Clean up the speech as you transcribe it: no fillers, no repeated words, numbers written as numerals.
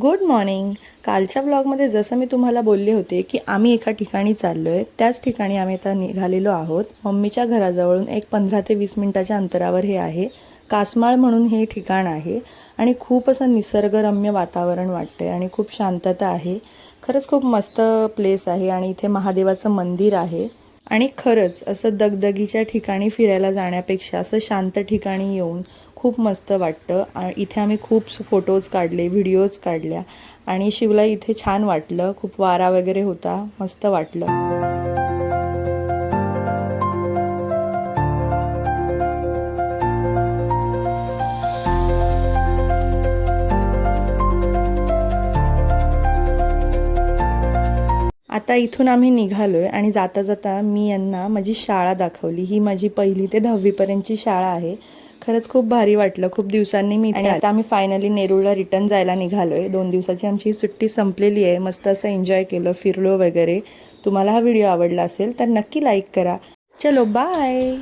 Good morning. कालच्या ब्लॉगमध्ये जसं मी तुम्हाला बोलले होते की आम्ही एका ठिकाणी चाललो आहे, त्याच ठिकाणी आम्ही आता निघालेलो आहोत. मम्मीच्या घराजवळून एक 15 ते 20 मिनिटाच्या अंतरावर हे आहे. कासमाळ म्हणून हे ठिकाण आहे आणि खूप असं निसर्गरम्य वातावरण वाटतंय आणि खूप शांतता आहे. खरंच खूप मस्त प्लेस आहे आणि इथे महादेवाचं मंदिर आहे. आणि खरंच असं दगदगीच्या ठिकाणी फिरायला जाण्यापेक्षा असं शांत ठिकाणी येऊन खूप मस्त वाटतं. इथे आम्ही खूप फोटोज काढले, व्हिडिओज काढल्या आणि शिवला इथे छान वाटलं. खूप वारा वगैरे होता, मस्त वाटलं. आता इथून आम्ही निघालोय आणि जाता जाता मी यांना माझी शाळा दाखवली. ही माझी 1ली ते 10वी पर्यंतची शाळा आहे. खरंच खूप भारी वाटलं. खूप दिवसांनी मी इथे आता आम्ही फायनली नेरूळला रिटर्न जायला निघालोय. 2 दिवसाची आमची सुट्टी संपलेली आहे. मस्त असं एन्जॉय केलं, फिरलो वगैरे. तुम्हाला हा व्हिडिओ आवडला असेल तर नक्की लाईक करा. चलो बाय.